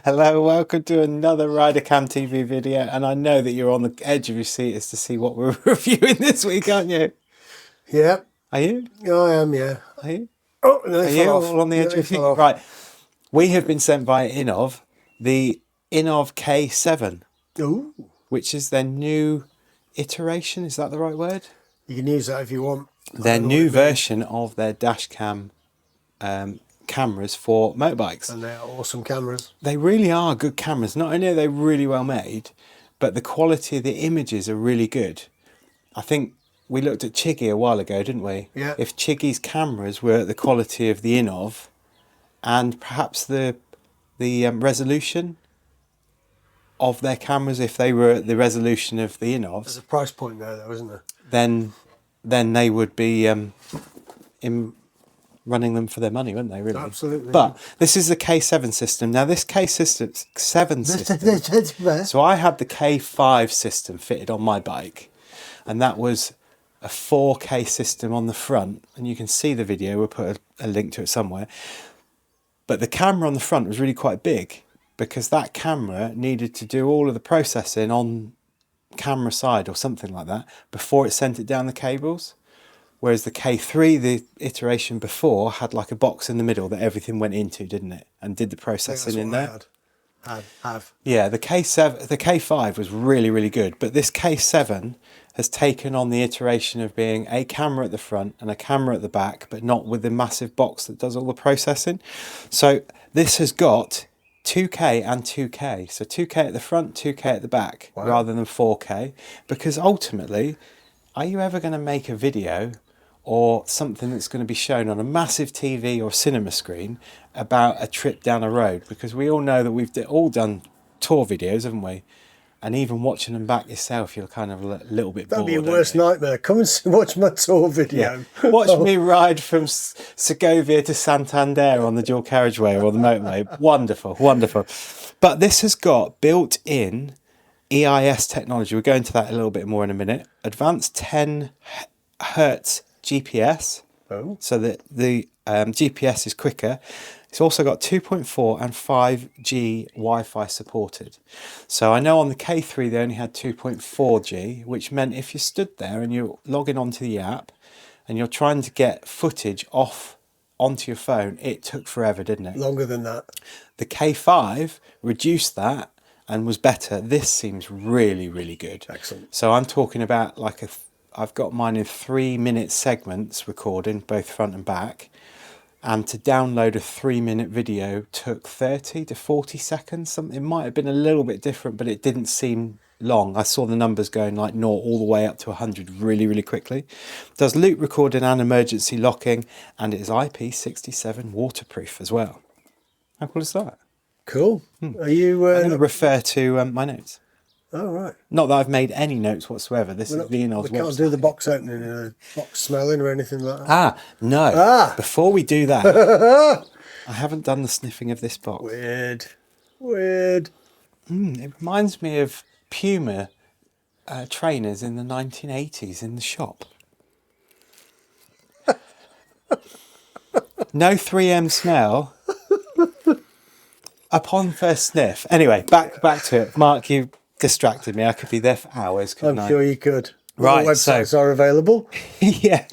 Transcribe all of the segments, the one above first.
Hello, welcome to another RiderCamTV video, and I know that you're on the edge of your seat as to see what we're reviewing this week, aren't you? Yeah. Are you? Yeah, I am, yeah. Are you? Oh, no, Are you all on the edge of your seat? Right. We have been sent by Inov the Inov K7, Ooh. which is their new iteration. Is that the right word? You can use that if you want. Their new version of their dashcam cameras for motorbikes. And they're awesome cameras. They really are good cameras. Not only are they really well made, but the quality of the images are really good. I think we looked at Chigee a while ago, didn't we? Yeah. If Chigee's cameras were at the quality of the Inov, and perhaps the resolution of their cameras, if they were at the resolution of the Inovs, There's a price point there, though, isn't there? then they would be running them for their money, wouldn't they, really? Absolutely. But this is the K7 system. Now, this K7 system... So I had the K5 system fitted on my bike, and that was a 4K system on the front, and you can see the video. We'll put a link to it somewhere. But the camera on the front was really quite big, because that camera needed to do all of the processing on camera side or something like that before it sent it down the cables. Whereas the K3, the iteration before, had like a box in the middle that everything went into, didn't it? And did the processing in there. Have. Yeah, the K5 was really, really good. But this K7 has taken on the iteration of being a camera at the front and a camera at the back, but not with the massive box that does all the processing. So this has got 2K and 2K. So 2K at the front, 2K at the back, rather than 4K. Because ultimately, are you ever going to make a video or something that's going to be shown on a massive TV or cinema screen about a trip down a road? Because we all know that we've all done tour videos, haven't we? And even watching them back yourself, you're kind of a little bit bored. That'd be your worst nightmare. Come and watch my tour video. Yeah. Watch me ride from Segovia to Santander on the dual carriageway or the motorway. Wonderful, wonderful. But this has got built-in EIS technology. We'll go into that a little bit more in a minute. Advanced 10 hertz GPS, so that the GPS is quicker. It's also got 2.4 and 5G Wi-Fi supported. So I know on the K3 they only had 2.4G, which meant if you stood there and you're logging onto the app and you're trying to get footage onto your phone, it took forever, didn't it? Longer than that. The K5 reduced that and was better. This seems really, really good. Excellent. So I'm talking about I've got mine in 3-minute segments recording, both front and back. And to download a 3-minute video took 30 to 40 seconds. It might have been a little bit different, but it didn't seem long. I saw the numbers going like 0 all the way up to 100 really, really quickly. It does loop recording and emergency locking, and it is IP67 waterproof as well. How cool is that? Cool. Are you... I'm going to refer to my notes. Oh, right. Not that I've made any notes whatsoever. This is the Inov's website. We can't do the box opening and box smelling or anything like that. No. Before we do that, I haven't done the sniffing of this box. Weird. It reminds me of Puma trainers in the 1980s in the shop. No 3M smell. Upon first sniff. Anyway, back to it. Mark, you distracted me. I could be there for hours, couldn't I? I'm sure you could. Right, all websites are available. Yeah.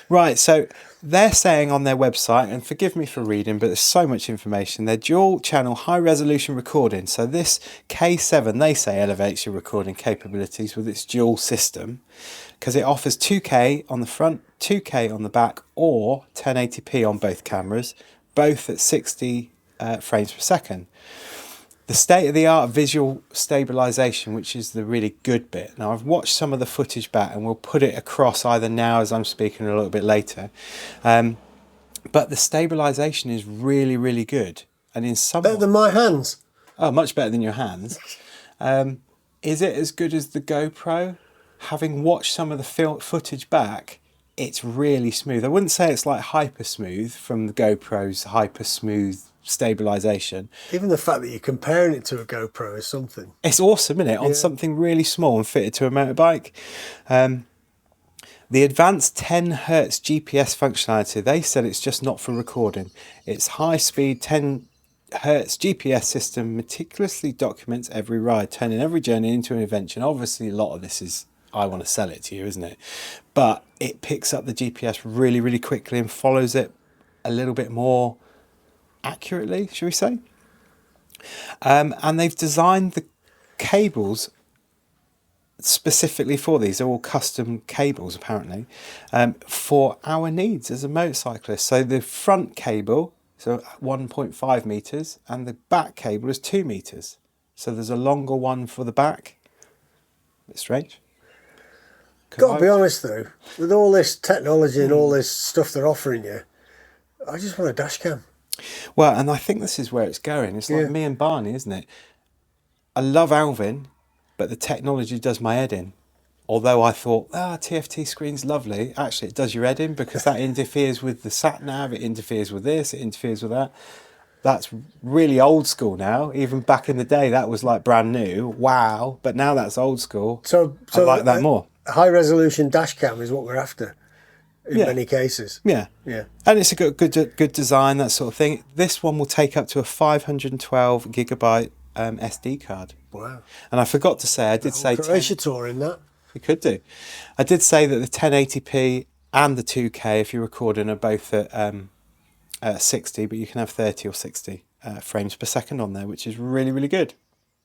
Right, so they're saying on their website, and forgive me for reading, but there's so much information, they're dual channel high resolution recording. So this K7, they say, elevates your recording capabilities with its dual system, because it offers 2K on the front, 2K on the back, or 1080p on both cameras, both at 60 frames per second. The state-of-the-art visual stabilisation, which is the really good bit. Now, I've watched some of the footage back, and we'll put it across either now as I'm speaking or a little bit later. But the stabilisation is really, really good. And in some better than my hands. Oh, much better than your hands. Is it as good as the GoPro? Having watched some of the footage back, it's really smooth. I wouldn't say it's like hyper smooth from the GoPro's hyper smooth stabilisation. Even the fact that you're comparing it to a GoPro is something. It's awesome, isn't it? On something really small and fitted to a motorbike. The advanced 10 hertz GPS functionality, they said it's just not for recording. It's high speed 10 Hertz GPS system meticulously documents every ride, turning every journey into an adventure. And obviously, a lot of this is I want to sell it to you, isn't it? But it picks up the GPS really, really quickly and follows it a little bit more accurately, shall we say? And they've designed the cables specifically for these. They're all custom cables, apparently, for our needs as a motorcyclist. So the front cable, so 1.5 meters, and the back cable is 2 meters. So there's a longer one for the back. Bit strange. Got to be honest though, with all this technology and all this stuff they're offering you, I just want a dash cam. Well, and I think this is where it's going. It's like me and Barney, isn't it? I love Alvin, but the technology does my head in. Although I thought, TFT screen's lovely. Actually, it does your head in because that interferes with the sat-nav, it interferes with this, it interferes with that. That's really old school now. Even back in the day, that was like brand new. Wow. But now that's old school. So I like that more. High resolution dash cam is what we're after in many cases. Yeah. And it's a good design, that sort of thing. This one will take up to a 512 gigabyte SD card. Wow. And I forgot to say, I did say Croatia tour in that. You could do. I did say that the 1080p and the 2K, if you're recording, are both at 60, but you can have 30 or 60 frames per second on there, which is really, really good,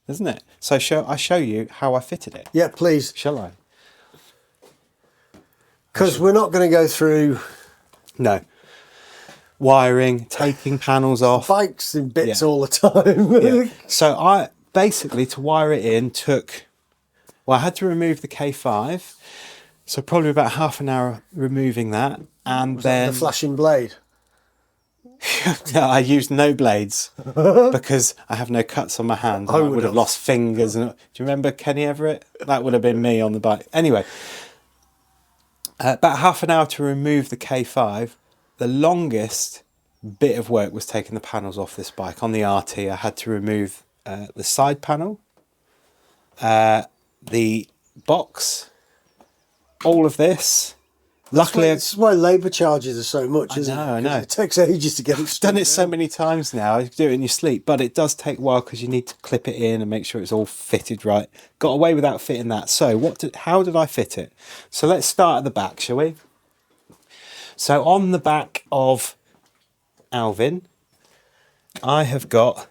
isn't it? So I show you how I fitted it. Yeah, please. Shall I? Because we're not going to go through... No. Wiring, taking panels off. Bikes in bits all the time. So I basically, to wire it in, I had to remove the K5. So probably about half an hour removing that. And then... the flashing blade? I used no blades because I have no cuts on my hand. I would have lost fingers. Do you remember Kenny Everett? That would have been me on the bike. Anyway, about half an hour to remove the K5. The longest bit of work was taking the panels off this bike. On the RT, I had to remove the side panel, the box, all of this. Luckily, that's why labour charges are so much, isn't it? I know. It takes ages to get it. I've done it so many times now. You do it in your sleep, but it does take a while because you need to clip it in and make sure it's all fitted right. Got away without fitting that. So how did I fit it? So let's start at the back, shall we? So on the back of Alvin, I have got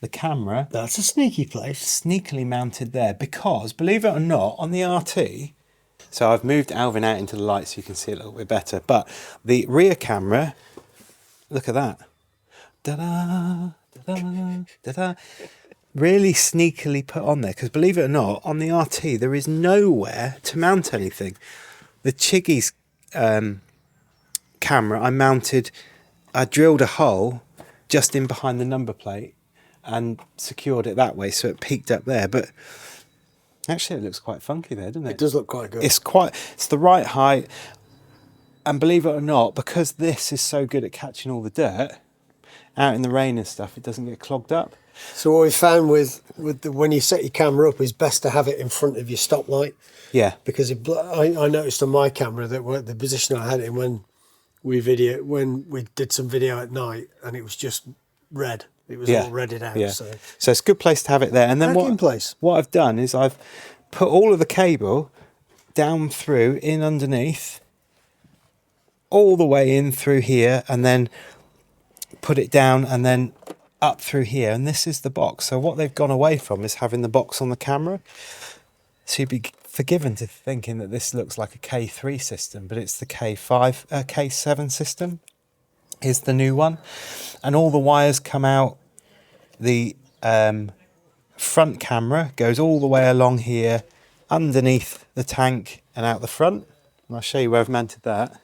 the camera. That's a sneaky place. Sneakily mounted there because, believe it or not, on the RT, so I've moved Alvin out into the light so you can see it a little bit better, but the rear camera, look at that. Da-da, da-da, da-da. Really sneakily put on there because, believe it or not, on the RT, there is nowhere to mount anything. The Chigee's camera, I drilled a hole just in behind the number plate and secured it that way so it peaked up there. But actually it looks quite funky there, doesn't it? It does look quite good. It's the right height, and believe it or not, because this is so good at catching all the dirt out in the rain and stuff, it doesn't get clogged up. So what we found when you set your camera up is best to have it in front of your stoplight. Yeah. Because I noticed on my camera that the position I had it in when we did some video at night, and it was just red. It was all redded out. Yeah. So it's a good place to have it there. And then what I've done is I've put all of the cable down through, in underneath, all the way in through here, and then put it down and then up through here. And this is the box. So what they've gone away from is having the box on the camera. So you'd be forgiven to thinking that this looks like a K3 system, but it's the K7 system is the new one. And all the wires come out. The front camera goes all the way along here, underneath the tank and out the front. And I'll show you where I've mounted that.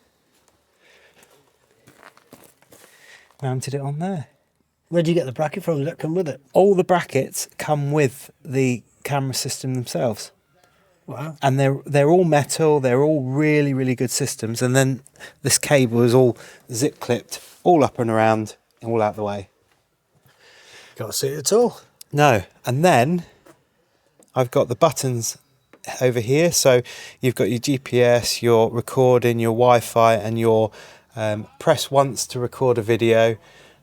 Mounted it on there. Where do you get the bracket from? Does that come with it? All the brackets come with the camera system themselves. Wow. And they're all metal, they're all really, really good systems. And then this cable is all zip clipped, all up and around, all out the way. Can't see it at all. No. And then I've got the buttons over here. So you've got your GPS, your recording, your Wi-Fi, and your press once to record a video,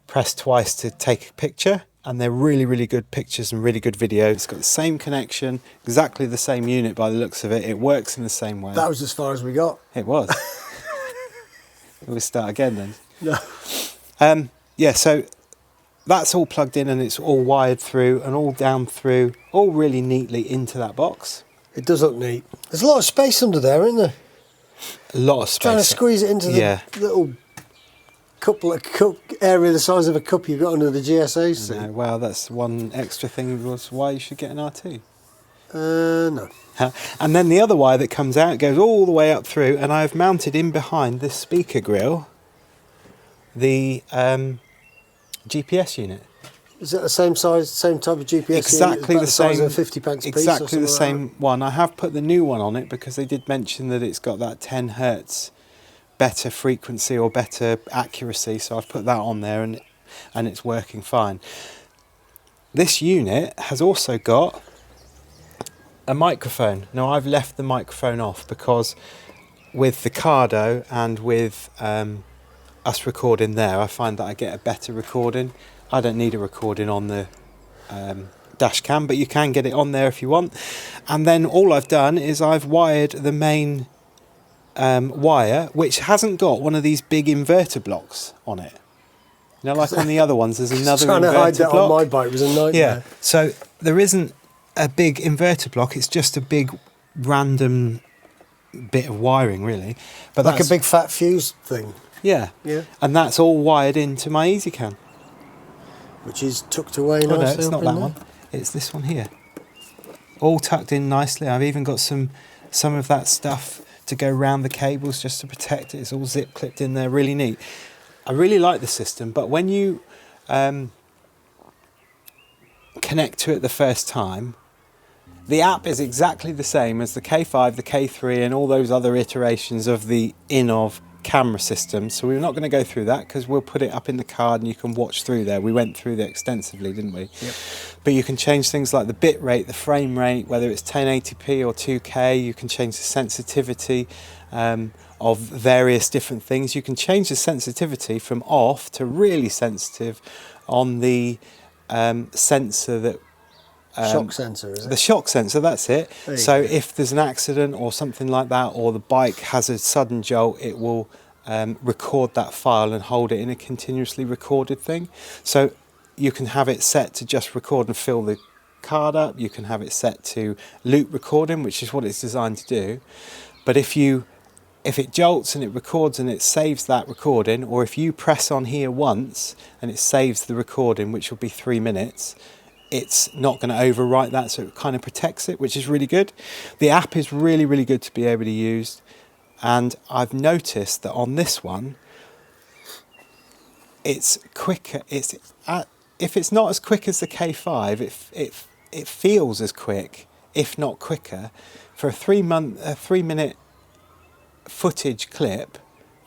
press twice to take a picture. and they're really, really good pictures and really good video. It's got the same connection, exactly the same unit by the looks of it. It works in the same way. That was as far as we got. It was. We'll start again then. No. Yeah, so that's all plugged in and it's all wired through and all down through, all really neatly into that box. It does look neat. There's a lot of space under there, isn't there? A lot of space. Trying to squeeze it into the little cup area the size of a cup you've got under the GSA seat. No, well, that's one extra thing was why you should get an RT. No. And then the other wire that comes out goes all the way up through, and I've mounted in behind this speaker grill the GPS unit. Is it the same size, same type of GPS? Exactly unit? the same. Size of 50 pence a piece. Exactly the same like one. I have put the new one on it because they did mention that it's got that 10 hertz better frequency or better accuracy, so I've put that on there and it's working fine. This unit has also got a microphone. Now I've left the microphone off because with the Cardo and with us recording there, I find that I get a better recording. I don't need a recording on the dash cam, but you can get it on there if you want. And then all I've done is I've wired the main wire, which hasn't got one of these big inverter blocks on it. You know, like on the other ones, there's another trying inverter to hide that block. on my bike was a nightmare. Yeah, so there isn't a big inverter block. It's just a big random bit of wiring, really. But Like that's a big fat fuse thing. Yeah, Yeah. and that's all wired into my EasyCam. Which is tucked away Oh, no, nicely. it's not that one. It's this one here. All tucked in nicely. I've even got some of that stuff to go round the cables just to protect it. It's all zip clipped in there, really neat. I really like the system, but when you connect to it the first time, the app is exactly the same as the K5, the K3 and all those other iterations of the Inov camera system. So we're not going to go through that because we'll put it up in the card and you can watch through there. We went through that extensively, didn't we? Yep. But you can change things like the bit rate, the frame rate, whether it's 1080p or 2K. You can change the sensitivity of various different things. You can change the sensitivity from off to really sensitive on the sensor that shock sensor, is it? the shock sensor, that's it. There you So go. if there's an accident or something like that, or the bike has a sudden jolt, it will record that file and hold it in a continuously recorded thing. So you can have it set to just record and fill the card up. You can have it set to loop recording, which is what it's designed to do. But if it jolts and it records and it saves that recording, or if you press on here once and it saves the recording, which will be 3 minutes, it's not going to overwrite that, so it kind of protects it, which is really good. The app is really, really good to be able to use, and I've noticed that on this one, it's quicker. If it's not as quick as the K5, it feels as quick, if not quicker. For a 3 minute footage clip,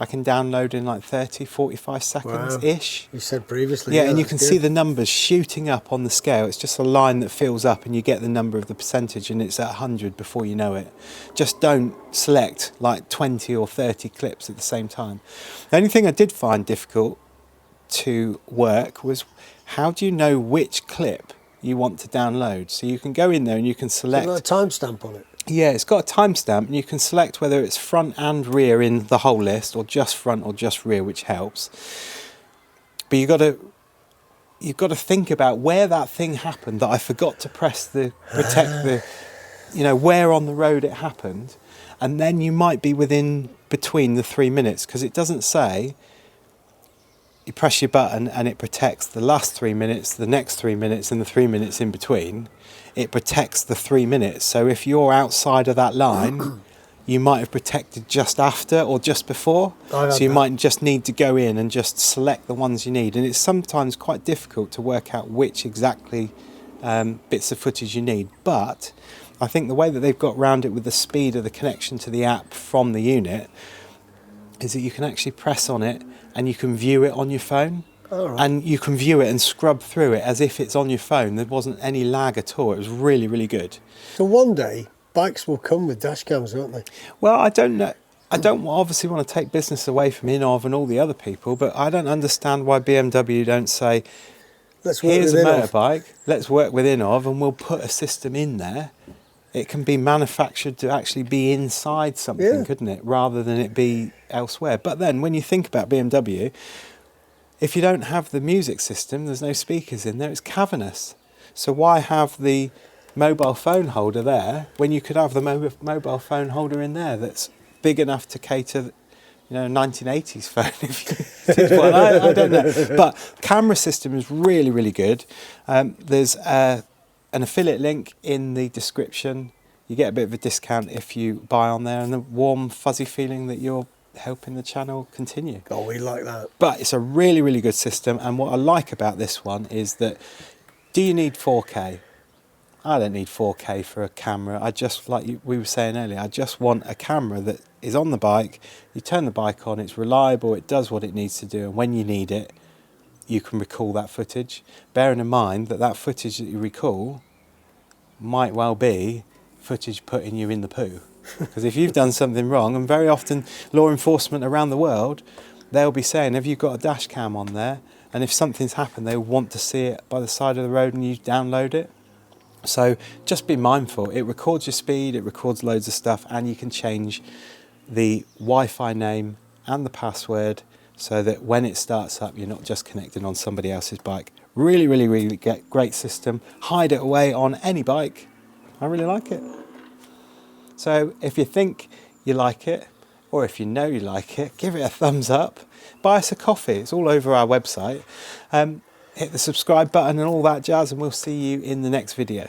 I can download in like 30, 45 seconds-ish. You said previously. Yeah, and you that's can good. see the numbers shooting up on the scale. It's just a line that fills up and you get the number of the percentage and it's at 100 before you know it. Just don't select like 20 or 30 clips at the same time. The only thing I did find difficult to work was how do you know which clip you want to download? So you can go in there and you can select... Is there a timestamp on it? Yeah, it's got a timestamp and you can select whether it's front and rear in the whole list or just front or just rear, which helps. But you've got to think about where that thing happened that I forgot to press the protect the, where on the road it happened, and then you might be between the 3 minutes, because it doesn't say you press your button and it protects the last 3 minutes, the next 3 minutes and the 3 minutes in between. It protects the 3 minutes. So if you're outside of that line, you might have protected just after or just before. So you might just need to go in and just select the ones you need. And it's sometimes quite difficult to work out which exactly bits of footage you need. But I think the way that they've got around it with the speed of the connection to the app from the unit is that you can actually press on it and you can view it on your phone. Right. And you can view it and scrub through it as if it's on your phone. There wasn't any lag at all. It was really, really good. So one day, bikes will come with dash cams, won't they? Well, I don't know. I don't obviously want to take business away from Inov and all the other people, but I don't understand why BMW don't say, Let's work here's a with Inov. motorbike, let's work with Inov, and we'll put a system in there. It can be manufactured to actually be inside something, couldn't it, rather than it be elsewhere. But then when you think about BMW, if you don't have the music system, there's no speakers in there, it's cavernous. So why have the mobile phone holder there when you could have the mobile phone holder in there that's big enough to cater, 1980s phone? If you did one. I don't know. But camera system is really, really good. There's an affiliate link in the description. You get a bit of a discount if you buy on there, and the warm, fuzzy feeling that you're helping the channel continue. Oh, we like that. But it's a really, really good system, and what I like about this one is that, do you need 4K? I don't need 4K for a camera. I just, like we were saying earlier, I just want a camera that is on the bike. You turn the bike on, it's reliable, it does what it needs to do, and when you need it, you can recall that footage. Bearing in mind that that footage that you recall might well be footage putting you in the poo. Because if you've done something wrong, and very often law enforcement around the world, they'll be saying, have you got a dash cam on there? And if something's happened, they want to see it by the side of the road and you download it. So just be mindful. It records your speed, it records loads of stuff, and you can change the Wi-Fi name and the password so that when it starts up, you're not just connected on somebody else's bike. Really, really, really great system. Hide it away on any bike. I really like it. So if you think you like it, or if you know you like it, give it a thumbs up. Buy us a coffee. It's all over our website. Hit the subscribe button and all that jazz, and we'll see you in the next video.